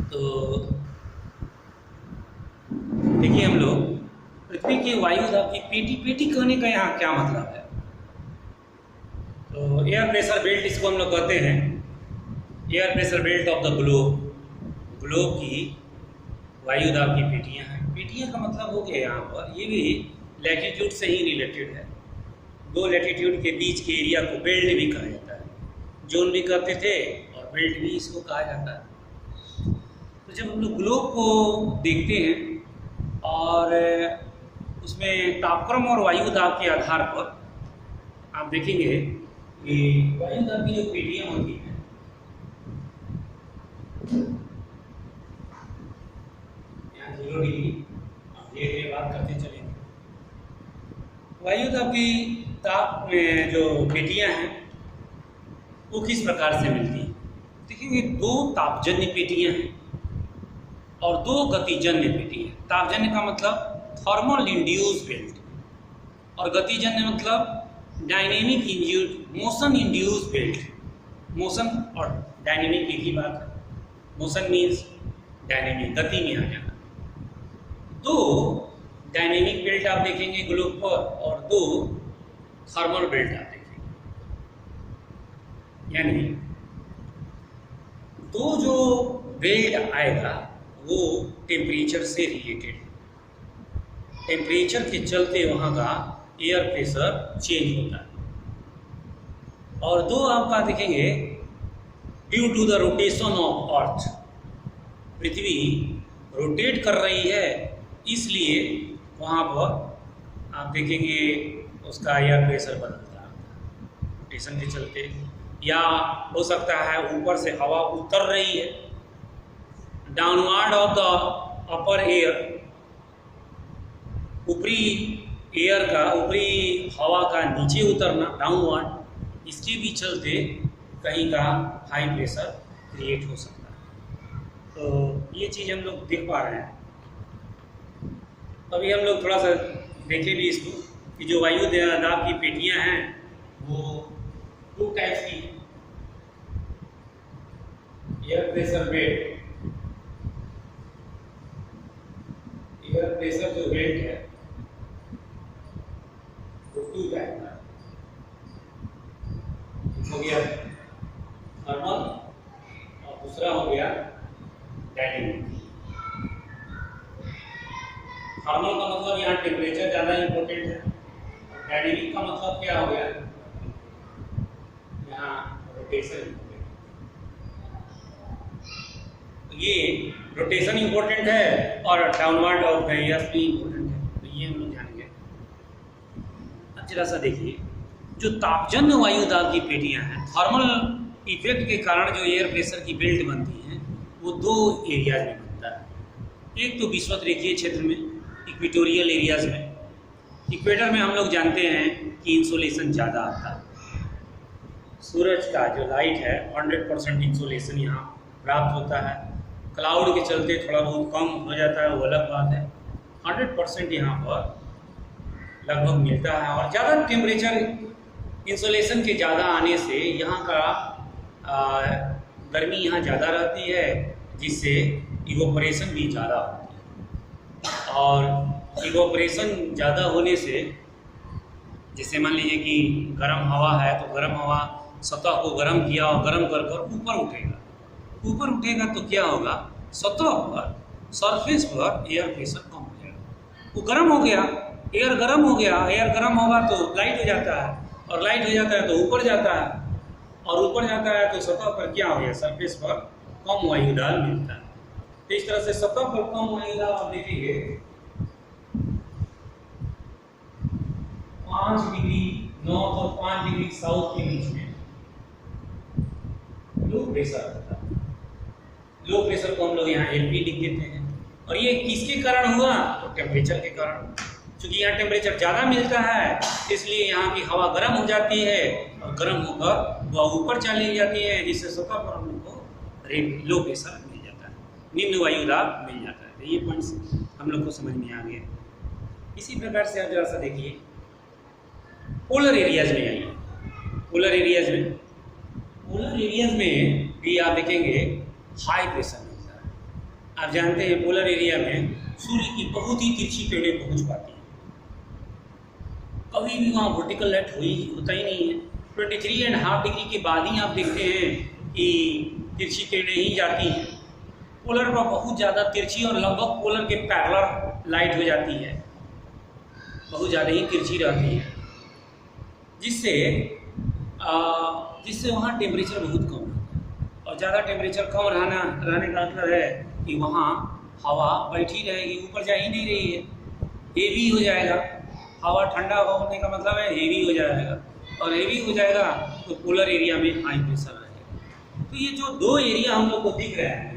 तो देखिए हम लोग पृथ्वी के वायु दाब की पेटी पेटी कहने का यहाँ क्या मतलब है। तो एयर प्रेशर बेल्ट इसको हम लोग कहते हैं, air pressure belt of the globe. Globe की वायु दाब की पेटियाँ हैं। पेटियाँ का मतलब हो गया यहाँ पर, ये भी लैटिट्यूड से ही रिलेटेड है। दो लैटिट्यूड के बीच के एरिया को बेल्ट भी कहा जाता है, जोन भी कहते थे और बेल्ट भी इसको कहा जाता है। तो जब हम लोग ग्लोब को देखते हैं और उसमें तापक्रम और वायु दाब के आधार पर आप देखेंगे कि वायु दाब की जो पेटियाँ होती हैं, यहाँ 0 डिग्री, आप धीरे धीरे बात करते चलेंगे। वायु दाब की ताप में जो पेटियाँ हैं वो किस प्रकार से मिलती हैं। देखेंगे दो तापजन्य पेटियाँ हैं और दो गतिजन्य पेटी है। तापजन्य का मतलब थर्मल इंड्यूस बेल्ट और गतिजन्य मतलब dynamic induce motion induce belt. Motion और डायनेमिक एक ही बात है। मोशन मीन्स डायनेमिक, गति में आ जाना। दो डायनेमिक बेल्ट आप देखेंगे ग्लोब पर और दो थर्मल बेल्ट आप देखेंगे, यानी दो जो बेल्ट आएगा वो टेम्परेचर से रिलेटेड है। टेम्परेचर के चलते वहाँ का एयर प्रेशर चेंज होता है। और दो आपका देखेंगे due to the rotation of earth, पृथ्वी रोटेट कर रही है इसलिए वहाँ पर आप देखेंगे उसका एयर प्रेशर बदलता है रोटेशन के चलते। या हो सकता है ऊपर से हवा उतर रही है, downward of the upper air, ऊपरी एयर का, ऊपरी हवा का नीचे उतरना डाउनवर्ड, इसके भी चलते कहीं का हाई प्रेशर क्रिएट हो सकता है। तो ये चीज़ हम लोग देख पा रहे हैं। अभी हम लोग थोड़ा सा देखें भी इसको कि जो वायु दाब की पेटियां हैं वो 2 टाइप्स की हैं। Air pressure belt, air pressure जो बेल्ट है वो 2 टाइप का हो गया, थर्मल और दूसरा हो गया डायनेमिक। थर्मल का मतलब यहाँ टेम्परेचर ज़्यादा इंपॉर्टेंट है। डायनेमिक का मतलब क्या हो गया, यहाँ रोटेशन। ये रोटेशन इंपॉर्टेंट है और डाउनवर्ड ऑफ द एयर भी इंपॉर्टेंट है। तो ये हम लोग जानेंगे। अब जरा सा देखिए, जो तापजन्य वायु दाब की पेटियां हैं, थर्मल इफेक्ट के कारण जो एयर प्रेशर की बेल्ट बनती हैं वो 2 एरियाज में बनता है। एक तो विषुवत रेखीय क्षेत्र में, इक्वेटोरियल एरियाज में। इक्वेटर में हम लोग जानते हैं कि इंसोलेशन ज़्यादा आता है, सूरज का जो लाइट है 100% इंसोलेशन यहाँ प्राप्त होता है। क्लाउड के चलते थोड़ा बहुत कम हो जाता है, वो अलग बात है। 100% यहाँ पर लगभग मिलता है। और ज़्यादा टेम्परेचर इंसोलेशन के ज़्यादा आने से यहाँ का गर्मी यहाँ ज़्यादा रहती है, जिससे इवोपरेशन भी ज़्यादा होती है। और इवोपरेशन ज़्यादा होने से, जैसे मान लीजिए कि गर्म हवा है तो गर्म हवा सतह को गर्म किया और गर्म कर कर ऊपर उठेगा। ऊपर उठेगा तो क्या होगा, सतह पर, सरफेस पर एयर प्रेशर कम हो जाएगा। वो गर्म हो गया, एयर गर्म हो गया। एयर गर्म होगा तो लाइट हो जाता है, और लाइट हो जाता है तो ऊपर जाता है, और ऊपर जाता है तो सतह पर क्या हो गया, सरफेस पर कम वायु दाब मिलता है। तो इस तरह से सतह पर कम वायु दाब आप देखेंगे 5 डिग्री नॉर्थ और 5 डिग्री साउथ के बीच में लो प्रेशर होता है। लो प्रेशर को हम लोग यहाँ LP लिख देते हैं। और ये किसके कारण हुआ, तो टेम्परेचर के कारण। क्योंकि यहाँ टेम्परेचर ज़्यादा मिलता है इसलिए यहाँ की हवा गर्म हो जाती है, और गर्म होकर वह ऊपर चली जाती है, जिससे सतह पर हम लोग को लो प्रेशर मिल जाता है, निम्न वायु दाब मिल जाता है। तो ये पॉइंट्स हम लोग को समझ में आ गया। इसी प्रकार से आप जरा सा देखिए पोलर एरियाज में आइए। पोलर एरियाज में भी आप देखेंगे हाई प्रेशर मिलता है। आप जानते हैं पोलर एरिया में सूर्य की बहुत ही तिरछी किरणें पहुंच पाती हैं। कभी भी वहाँ वर्टिकल लाइट होता ही नहीं है। 23.5 डिग्री के बाद ही आप देखते हैं कि तिरछी किरणें ही जाती हैं। पोलर पर बहुत ज़्यादा तिरछी और लगभग पोलर के पैरेलल लाइट हो जाती है, बहुत ज़्यादा ही तिरछी रहती है, जिससे वहाँ टेम्परेचर बहुत कम रहता है। और ज़्यादा टेम्परेचर कम रहने का मतलब है कि वहाँ हवा बैठी रहेगी, ऊपर जा ही नहीं रही है, हेवी हो जाएगा। हवा ठंडा होने का मतलब है हेवी हो जाएगा, और हेवी हो जाएगा तो पोलर एरिया में हाई प्रेशर रहेगा। तो ये जो दो एरिया हम लोग को दिख रहे हैं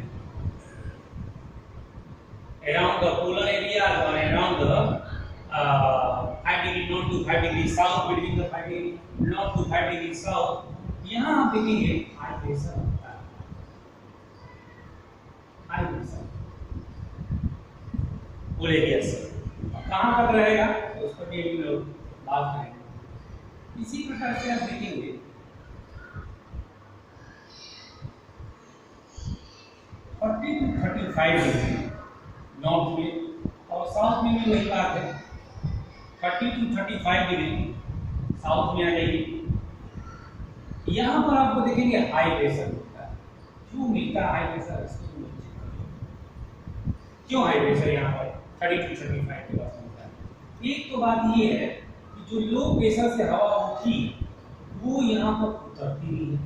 around the polar areas or around the 5 degree north to 5 degree south, between the 5 degree north to 5 degree south, यहाँ आप देखेंगे हाई प्रेशर होता है। हाई प्रेशर पोलर एरिया से कहाँ तक रहेगा तो उस पर भी हम लोग बात करेंगे। इसी प्रकार से आप देखेंगे 40 to 35 डिग्री नॉर्थ में और साउथ में भी वही बात है। 30 to 35 डिग्री साउथ में आ जाएगी। यहाँ पर आपको देखेंगे हाई प्रेशर होता है। क्यों मिलता है हाई प्रेशर? क्यों हाई प्रेशर यहाँ पर 30 to 35 के पास मिलता है? एक तो बात ये है कि जो लो प्रेशर से हवा उठी वो यहाँ पर उतरती नहीं है,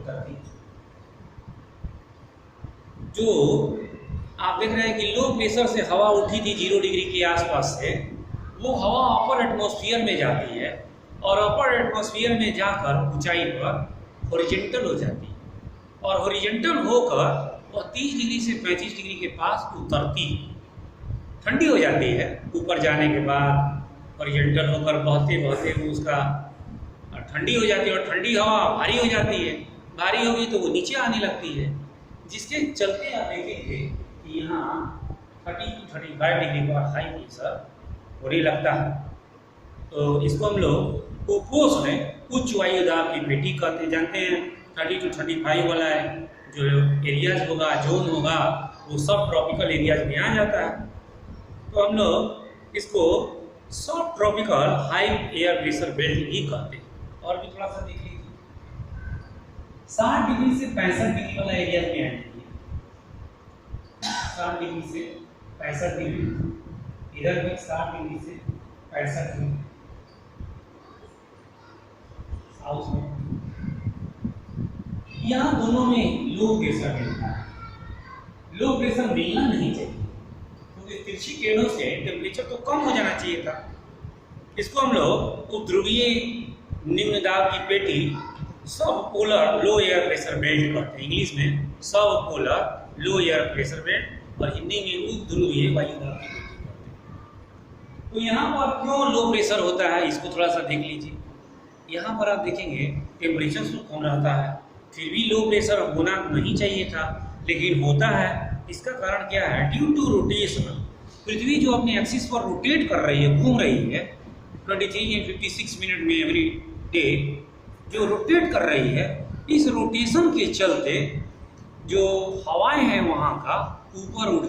उतरती। जो आप देख रहे हैं कि लो प्रेशर से हवा उठी थी 0 डिग्री के आसपास से, वो हवा अपर एटमॉस्फेयर में जाती है और अपर एटमॉस्फेयर में जाकर ऊंचाई पर हॉरिजॉन्टल हो जाती है, और हॉरिजॉन्टल होकर वह 30 डिग्री से 35 डिग्री के पास उतरती है, ठंडी हो जाती है। ऊपर जाने के बाद हॉरिजॉन्टल होकर बहते बहते वो उसका ठंडी हो जाती है, और ठंडी हवा भारी हो जाती है। भारी होगी तो वो नीचे आने लगती है, जिसके चलते आप देखेंगे कि यहाँ 30 to 35 डिग्री पर हाई प्रेशर होने लगता है। तो इसको हम लोग उपोष्ण उच्च वायु दाब की पेटी कहते जानते हैं। 30 to 35 वाला है जो एरियाज होगा, जोन होगा, वो सब ट्रॉपिकल एरियाज में आ जाता है। तो हम लोग इसको सब tropical high air pressure belt भी कहते हैं। और भी थोड़ा सा देख लीजिए, 60 डिग्री से 65 डिग्री वाला एरिया में आ जाइए। 60 डिग्री से 65 डिग्री, इधर भी 60 डिग्री से 65 डिग्री साउथ में। यहाँ दोनों में लो प्रेशर मिलता है। लो प्रेशर मिलना नहीं चाहिए, क्योंकि तिरछी किरणों से टेम्परेचर तो कम हो जाना चाहिए था। इसको हम लोग उपध्रुवीय निम्न दाब की पेटी सब पोलर लो एयर प्रेशर बेल्ट कहते हैं। इंग्लिश में सब पोलर लो एयर प्रेशर बेल्ट और हिंदी में उपध्रुवीय वायु दाब की पेटी कहते हैं। तो यहाँ पर क्यों लो प्रेशर होता है इसको थोड़ा सा देख लीजिए। यहाँ पर आप देखेंगे टेम्परेचर तो कम रहता है, फिर भी लो प्रेशर होना नहीं चाहिए था, लेकिन होता है। इसका कारण क्या है? ड्यू टू रोटेशन, पृथ्वी जो अपने एक्सिस पर रोटेट कर रही है, घूम रही है 23 या 56 मिनट में एवरी डे जो रोटेट कर रही है, इस रोटेशन के चलते जो हवाएं हैं वहाँ का ऊपर उठ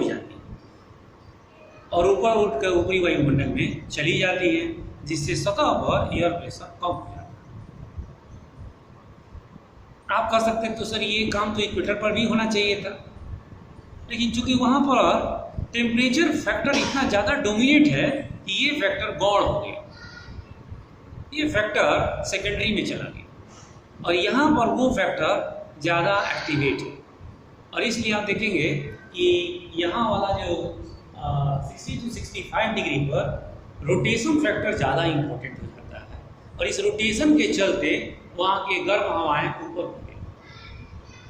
जाती है और ऊपर उठकर ऊपरी वायुमंडल में चली जाती है, जिससे सतह पर एयर प्रेशर कम हो जाता है। आप कर सकते हैं तो सर ये काम तो इक्वेटर पर भी होना चाहिए था, लेकिन चूंकि वहाँ पर टेम्परेचर फैक्टर इतना ज़्यादा डोमिनेट है कि ये फैक्टर गौड़ हो गया, ये फैक्टर सेकेंडरी में चला गया, और यहाँ पर वो फैक्टर ज़्यादा एक्टिवेट है। और इसलिए आप देखेंगे कि यहाँ वाला जो 60 to 65 डिग्री पर रोटेशन फैक्टर ज़्यादा इम्पोर्टेंट हो जाता है, और इस रोटेशन के चलते वहाँ के गर्म हवाएं ऊपर उठते हैं।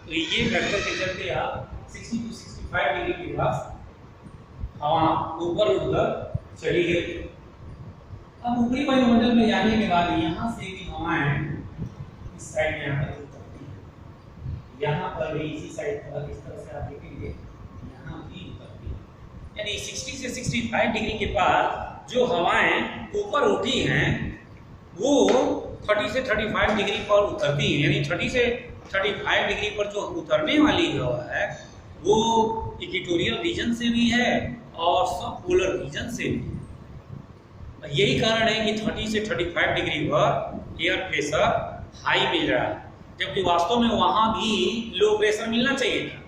तो ये फैक्टर के चलते आप 60 to 65 डिग्री के पास हवा ऊपर उठकर चली गई। अब ऊपरी वायुमंडल में जाने के बाद यहाँ से भी हवाएं इस साइड में आकर उतरती हैं, यहाँ पर भी इसी साइड पर इस तरह से आप देखेंगे यहाँ भी उतरती है। यानी 60 से 65 डिग्री के बाद जो हवाएं ऊपर उठी हैं वो 30 से 35 डिग्री पर उतरती हैं, यानी 30 से 35 डिग्री पर जो उतरने वाली हवा है वो इक्वेटोरियल रीजन से भी है और सब पोलर रीजन से भी है। यही कारण है कि 30 से 35 डिग्री पर एयर प्रेशर हाई मिल रहा है, जबकि वास्तव में वहाँ भी लो प्रेशर मिलना चाहिए था,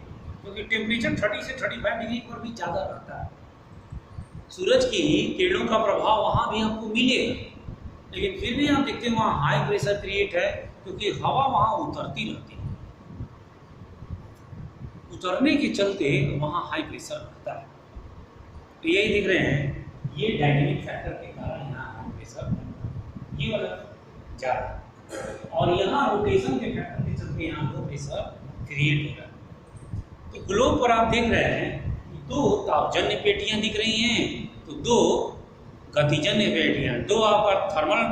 क्योंकि टेम्परेचर 30 से 35 डिग्री पर भी ज़्यादा रहता है। सूरज की किरणों का प्रभाव वहाँ भी आपको मिलेगा, लेकिन फिर भी आप देखते हैं वहाँ हाई प्रेशर क्रिएट है, क्योंकि हवा वहाँ उतरती रहती है। उतरने के चलते वहाँ हाई प्रेशर रहता है। तो यही दिख रहे हैं, ये डायनेमिक फैक्टर के कारण यहाँ हाई प्रेशर ये वाला ज़्यादा, और यहाँ रोटेशन के फैक्टर के चलते यहाँ लो प्रेशर क्रिएट हो रहा है। तो ग्लोब पर आप देख रहे हैं कि दो तापजन्य पेटियाँ दिख रही हैं, तो दो गतिजन्य पेटियाँ, दो आपका thermal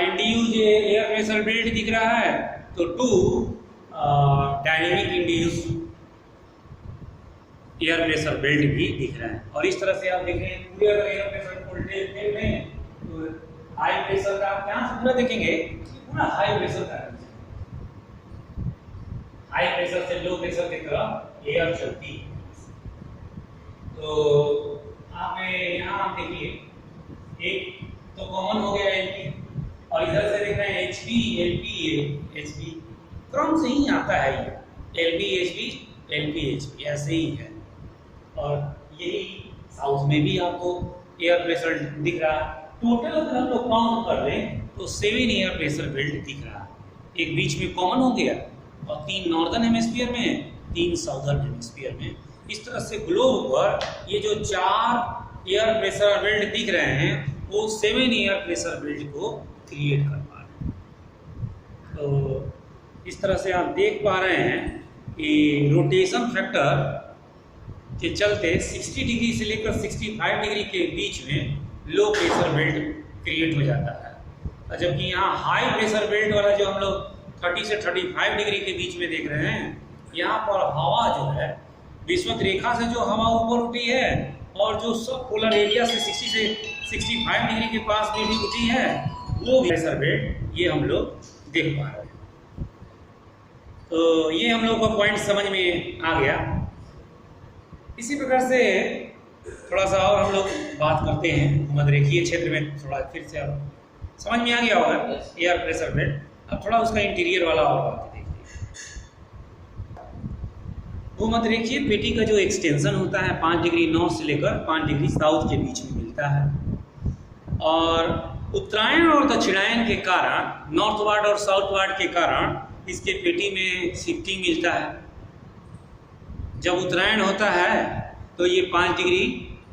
induced air pressure belt दिख रहा है, तो two dynamic induced air pressure belt भी दिख रहा है। और इस तरह से आप देख रहे हैं पूरे अगर एयर प्रेशर वोल्टेज देख रहे हैं तो हाई प्रेशर का आप यहाँ से पूरा देखेंगे पूरा हाई प्रेशर का है। हाई प्रेशर से लो प्रेशर की तरफ एयर चलती है। तो यहाँ आप देखिए, एक तो कॉमन हो गया एलपी, और इधर से देख रहे हैं एचपी, एलपी, एचपी, क्रम से ही आता है ये एलपी एचपी, एलपी एचपी ऐसे ही है। और यही साउथ में भी आपको एयर प्रेशर दिख रहा है। टोटल अगर हम लोग काउंट कर लें तो 7 एयर प्रेशर बेल्ट दिख रहा है, एक बीच में कॉमन हो गया और 3 नॉर्दर्न हेमिस्फीयर में, 3 साउदर्न हेमिस्फीयर में। इस तरह से ग्लोब पर ये जो 4 एयर प्रेशर बेल्ट दिख रहे हैं वो 7 एयर प्रेशर बेल्ट को क्रिएट कर पा रहे हैं। तो इस तरह से आप देख पा रहे हैं कि रोटेशन फैक्टर के चलते 60 डिग्री से लेकर 65 डिग्री के बीच में लो प्रेशर बेल्ट क्रिएट हो जाता है, और जबकि यहाँ हाई प्रेशर बेल्ट वाला जो हम लोग 30 से 35 डिग्री के बीच में देख रहे हैं, यहाँ पर हवा जो है विषुवत रेखा से जो हवा ऊपर उठी है और जो सब पोलर एरिया से 60 से 65 डिग्री के पास में भी उठी है, वो प्रेशर बेल्ट ये हम लोग देख पा रहे हैं। तो ये हम लोग का पॉइंट समझ में आ गया। इसी प्रकार से थोड़ा सा और हम लोग बात करते हैं भूमध्यरेखीय क्षेत्र में, थोड़ा फिर से अब समझ में आ गया होगा एयर प्रेशर बेल्ट। अब थोड़ा उसका इंटीरियर वाला और बात देखिए। भूमध्यरेखीय पेटी का जो एक्सटेंशन होता है 5 डिग्री नॉर्थ से लेकर 5 डिग्री साउथ के बीच में मिलता है, और उत्तरायण और दक्षिणायन के कारण, नॉर्थवार्ड और साउथवार्ड के कारण इसके पेटी में शिफ्टिंग मिलता है। जब उत्तरायण होता है तो ये 5 डिग्री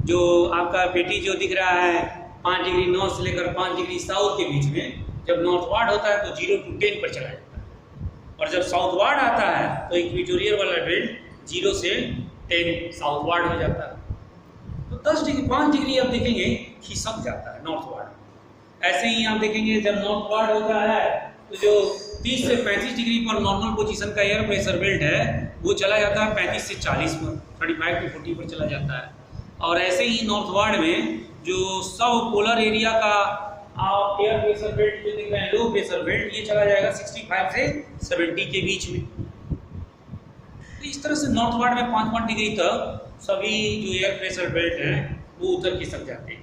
जो आपका पेटी जो दिख रहा है 5 डिग्री नॉर्थ से लेकर 5 डिग्री साउथ के बीच में, जब नॉर्थवार्ड होता है तो 0 to 10 पर चला जाता है, और जब साउथवार्ड आता है तो इक्वेटोरियल वाला बेल्ट 0 से 10 साउथवार्ड हो जाता है। तो 10 डिग्री 5 डिग्री आप देखेंगे खिसक जाता है नॉर्थवार्ड। ऐसे ही आप देखेंगे जब नॉर्थवार्ड होता है तो जो 30 से 35 डिग्री पर नॉर्मल पोजीशन का एयर प्रेशर बेल्ट है वो चला जाता है 35 से 40 पर, 35 to 40 पर चला जाता है। और ऐसे ही नॉर्थवार्ड में जो सब पोलर एरिया का आप एयर प्रेशर बेल्ट जो दिख रहे हैं लो प्रेशर बेल्ट, ये चला जाएगा 65 से 70 के बीच में। तो इस तरह से नॉर्थवार्ड में 5-5 डिग्री तक सभी जो एयर प्रेशर बेल्ट हैं वो उतर खिसक जाते हैं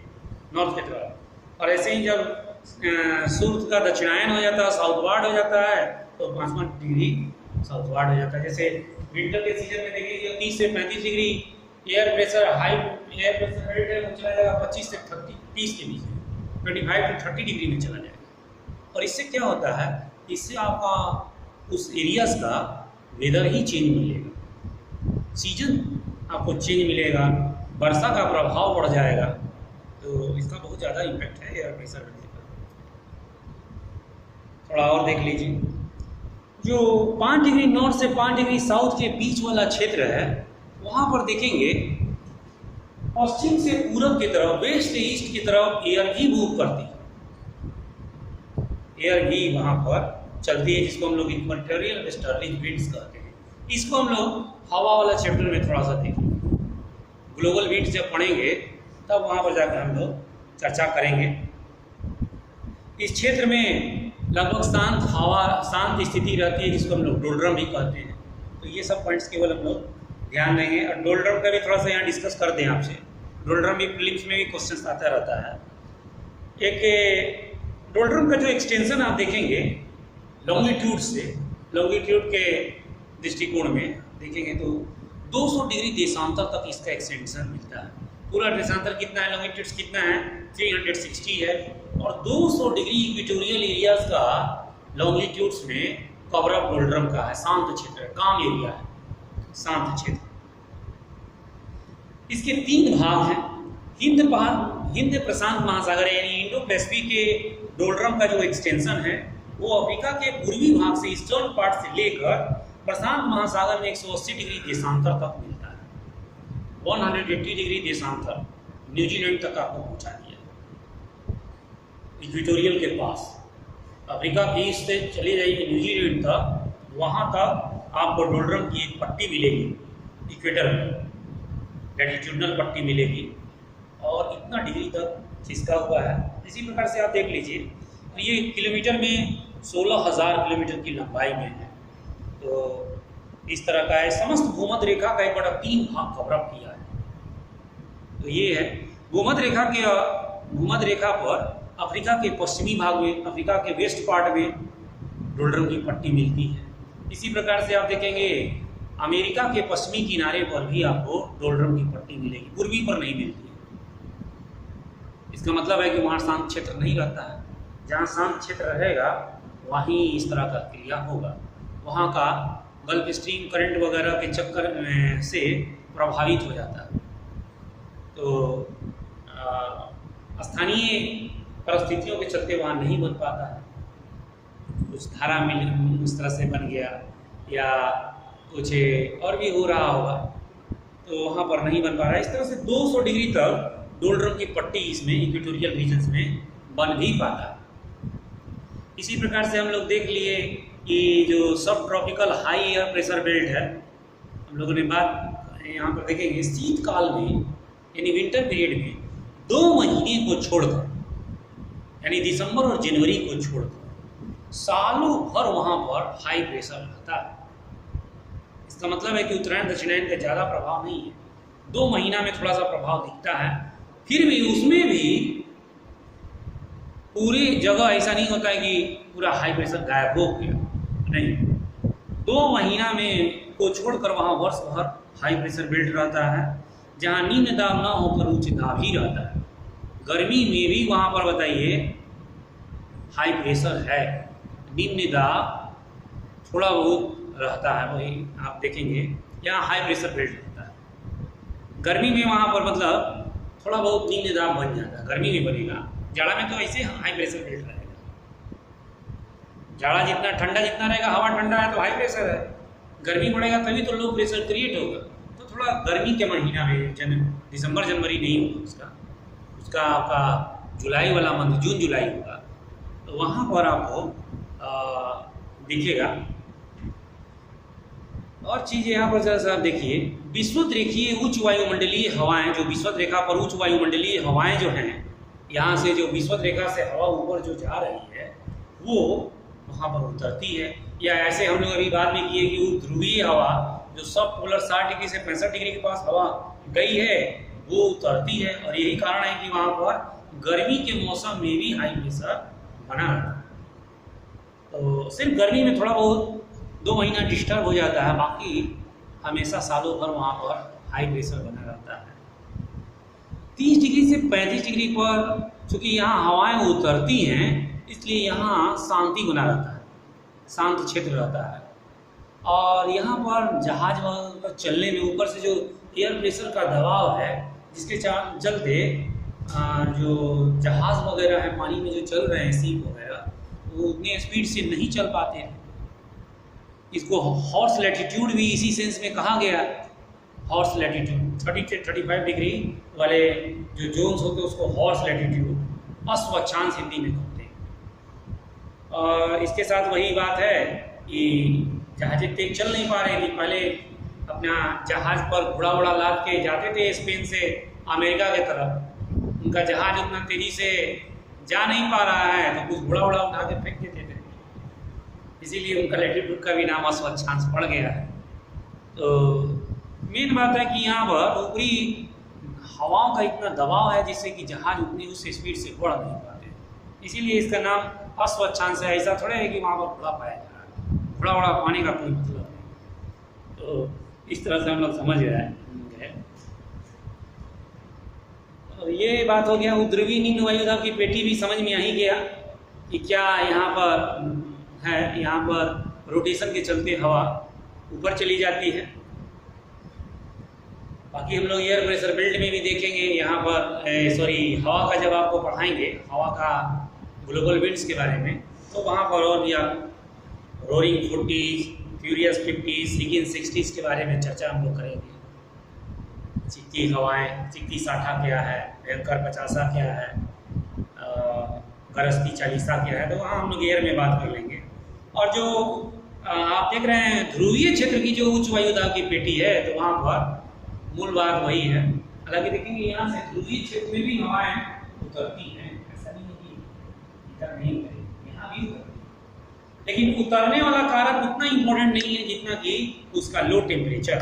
नॉर्थ की तरफ। और ऐसे ही जब सूर्य का दक्षिणायन हो जाता है, साउथवार्ड हो जाता है, तो 5-5 डिग्री साउथवार्ड हो जाता है। जैसे विंटर के सीजन में देखिए 30 से 35 degree air pressure high air pressure belt है वो चला जाएगा 25 से 30 के बीच में, 25 to 30 डिग्री में चला जाएगा। और इससे क्या होता है, इससे आपका उस एरियाज का वेदर ही चेंज मिलेगा, सीजन आपको चेंज मिलेगा, वर्षा का प्रभाव बढ़ जाएगा। तो इसका बहुत ज़्यादा इम्पैक्ट है एयर प्रेशर बेल्ट पर। थोड़ा और देख लीजिए, जो 5 डिग्री नॉर्थ से 5 डिग्री साउथ के बीच वाला क्षेत्र है वहाँ पर देखेंगे पश्चिम से पूरब की तरफ, वेस्ट से ईस्ट की तरफ एयर भी मूव करती है, एयर भी वहाँ पर चलती है, जिसको हम लोग इक्वेटोरियल वेस्टर्ली विंड्स कहते हैं। इसको हम लोग हवा वाला चैप्टर में थोड़ा सा देखेंगे, ग्लोबल विंड्स जब पढ़ेंगे तब वहाँ पर जाकर हम लोग चर्चा करेंगे। इस क्षेत्र में लगभग शांत हवा, शांत स्थिति रहती है, जिसको हम लोग डोलड्रम भी कहते हैं। तो ये सब पॉइंट्स केवल हम लोग ध्यान देंगे। और डोलड्रम का भी थोड़ा सा यहाँ डिस्कस कर दें आपसे। डोलड्रम भी प्रीलिम्स में भी क्वेश्चन आता रहता है। एक डोलड्रम का जो एक्सटेंशन आप देखेंगे लॉन्गिट्यूड से, लॉन्गिट्यूड के दृष्टिकोण में देखेंगे तो 200 डिग्री देशांतर तक इसका एक्सटेंशन मिलता है। पूरा देशांतर कितना है, लॉन्गिट्यूड कितना है, 360 है। और 200 डिग्री इक्वेटोरियल एरियाज का लॉन्गिट्यूड्स में कवर अप डोलड्रम का है, शांत क्षेत्र है, काम एरिया है, शांत क्षेत्र। इसके 3 भाग हैं। हिंद प्रशांत महासागर यानी इंडो पैसिफिक के डोलड्रम का जो एक्सटेंशन है वो अफ्रीका के पूर्वी भाग से, ईस्टर्न पार्ट से लेकर प्रशांत महासागर में 180 डिग्री देशांतर तक मिलता है। 180 डिग्री देशांतर न्यूजीलैंड तक आपको पहुंचा दिया इक्वेटोरियल के पास। अफ्रीका के ईस्ट से चले जाइए न्यूजीलैंड तक, वहाँ तक आपको डोलड्रम की एक पट्टी मिलेगी, इक्वेटर लैटिट्यूडनल पट्टी मिलेगी और इतना डिग्री तक खिसका हुआ है। इसी प्रकार से आप देख लीजिए ये किलोमीटर में 16,000 किलोमीटर की लंबाई में है। तो इस तरह का है। समस्त भूमध्य रेखा का एक बड़ा 3 भाग कवर अप किया है। तो ये है भूमध्य रेखा पर अफ्रीका के पश्चिमी भाग में, अफ्रीका के वेस्ट पार्ट में डोलड्रम की पट्टी मिलती है। इसी प्रकार से आप देखेंगे अमेरिका के पश्चिमी किनारे पर भी आपको डोलड्रम की पट्टी मिलेगी, पूर्वी पर नहीं मिलती है। इसका मतलब है कि वहाँ शांत क्षेत्र नहीं रहता है। जहाँ शांत क्षेत्र रहेगा वहीं इस तरह का क्रिया होगा। वहाँ का गल्फ स्ट्रीम करंट वगैरह के चक्कर से प्रभावित हो जाता है। तो स्थानीय परिस्थितियों के चलते वहाँ नहीं बन पाता है। कुछ धारा मिल उस तरह से बन गया या कुछ और भी हो रहा होगा, तो वहाँ पर नहीं बन पा रहा है। इस तरह से 200 डिग्री तक डोलड्रम की पट्टी इसमें इक्वेटोरियल रीजन्स में बन भी पाता है। इसी प्रकार से हम लोग देख लिए कि जो सब tropical high air pressure belt है, हम लोगों ने बात यहाँ पर देखेंगे शीतकाल में यानी विंटर पीरियड में 2 महीने को छोड़कर यानी दिसंबर और जनवरी को छोड़कर सालों भर वहाँ पर हाई प्रेशर रहता है। इसका मतलब है कि उत्तरायण दक्षिणायन का ज़्यादा प्रभाव नहीं है। 2 महीना में थोड़ा सा प्रभाव दिखता है, फिर भी उसमें भी पूरी जगह ऐसा नहीं होता है कि पूरा हाई प्रेशर गायब हो गया, नहीं। 2 महीना में को छोड़कर वहाँ वर्ष भर हाई प्रेशर बेल्ट रहता है, जहाँ निम्न दाब ना होकर उच्च दाब ही रहता है। गर्मी में भी वहाँ पर बताइए हाई प्रेशर है, निम्न दाब थोड़ा बहुत रहता है, वही आप देखेंगे यहाँ हाई प्रेशर बेल्ट रहता है। गर्मी में वहाँ पर मतलब थोड़ा बहुत निम्न दाब बन जाता है, गर्मी में बनेगा। जाड़ा में तो ऐसे हाई प्रेशर बेल्ट रहेगा। जाड़ा जितना ठंडा जितना रहेगा, हवा ठंडा है तो हाई प्रेशर है, गर्मी बढ़ेगा तभी तो लो प्रेशर क्रिएट होगा। तो थोड़ा गर्मी के महीना में दिसंबर जनवरी नहीं होगा, उसका आपका जुलाई वाला मंथ जून जुलाई होगा, तो वहाँ पर आपको दिखेगा। और चीज़ यहाँ पर जरा देखिए, विषुवत रेखीय उच्च वायुमंडलीय हवाएं, जो विषुवत रेखा पर उच्च वायुमंडलीय हवाएं जो हैं, यहाँ से जो विषुवत रेखा से हवा ऊपर जो जा रही है वो वहाँ पर उतरती है। या ऐसे हम लोग अभी बात भी किए कि वो ध्रुवीय हवा जो सब पोलर 60 डिग्री से 65 डिग्री के पास हवा गई है वो उतरती है। और यही कारण है कि वहाँ पर गर्मी के मौसम में भी हाई प्रेशर बना रहता है। तो सिर्फ गर्मी में थोड़ा बहुत 2 महीना डिस्टर्ब हो जाता है, बाकी हमेशा सालों भर वहाँ पर हाई प्रेशर बना रहता है। 30 डिग्री से 35 डिग्री पर चूँकि यहाँ हवाएं उतरती हैं, इसलिए यहाँ शांति बना रहता है, शांत क्षेत्र रहता है। और यहाँ पर जहाज पर चलने में ऊपर से जो एयर प्रेशर का दबाव है, जिसके चलते जो जहाज वगैरह है पानी में जो चल रहे हैं, सीप वगैरह, वो उतने स्पीड से नहीं चल पाते हैं। इसको हॉर्स लैटिट्यूड भी इसी सेंस में कहा गया। हॉर्स लैटिट्यूड 30 से 35 डिग्री वाले जो जोन्स होते हैं उसको हॉर्स लैटिट्यूड, अश्वक्षांश हिंदी में कहते हैं। और इसके साथ वही बात है कि जहाज़ें तेज चल नहीं पा रहे थी। पहले अपना जहाज़ पर घोड़ा वोड़ा लाद के जाते थे स्पेन से अमेरिका की तरफ, उनका जहाज़ उतना तेज़ी से जा नहीं पा रहा है तो कुछ घोड़ा वोड़ा उठा के फेंक देते थे, इसीलिए उनका लैटिट्यूड का भी नाम अस्वच्छांश पड़ गया है। तो मेन बात है कि यहाँ पर ऊपरी हवाओं का इतना दबाव है जिससे कि जहाज उतनी उस स्पीड से बढ़ नहीं पाते, इसीलिए इसका नाम अस्वच्छांश है। ऐसा थोड़ा है कि वहाँ पर घोड़ा पाया जा रहा है, घोड़ा वोड़ा पाने का कोई मतलब नहीं। तो इस तरह से हम लोग समझ रहे हैं। तो ये बात हो गया। ध्रुवीय निम्न वायुदाब की पेटी भी समझ में आ ही गया कि क्या यहाँ पर है। यहाँ पर रोटेशन के चलते हवा ऊपर चली जाती है। बाकी हम लोग एयर प्रेशर बेल्ट में भी देखेंगे यहाँ पर हवा का जब आपको पढ़ाएंगे हवा का ग्लोबल विंड्स के बारे में, तो वहाँ पर और भी आप roaring 40s, furious 50s, सिगिन 60s के बारे में चर्चा हम लोग करेंगे। चित्ती हवाएं, चित्ती 60 क्या है, भयंकर 50 क्या है, गरजती 40 क्या है, तो वहाँ हम लोग एयर में बात कर लेंगे। और जो आप देख रहे हैं ध्रुवीय क्षेत्र की जो उच्च वायुदाब की पेटी है, तो वहाँ पर मूल बात वही है। हालांकि देखेंगे यहाँ से ध्रुवीय क्षेत्र में भी हवाएं उतरती हैं, ऐसा नहीं है कि इधर नहीं उतरेगी, यहाँ भी उतरती है, लेकिन उतरने वाला कारक उतना इम्पोर्टेंट नहीं है जितना कि उसका लो टेम्परेचर।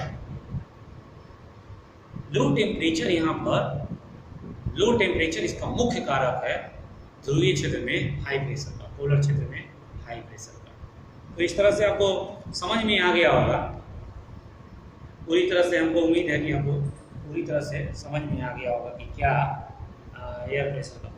लो टेम्परेचर यहाँ पर लो टेम्परेचर इसका मुख्य कारक है ध्रुवीय क्षेत्र में हाई प्रेशर का, पोलर क्षेत्र में हाई प्रेशर का। तो इस तरह से आपको समझ में आ गया होगा। पूरी तरह से हमको उम्मीद है कि हमको पूरी तरह से समझ में आ गया होगा कि क्या एयर प्रेशर का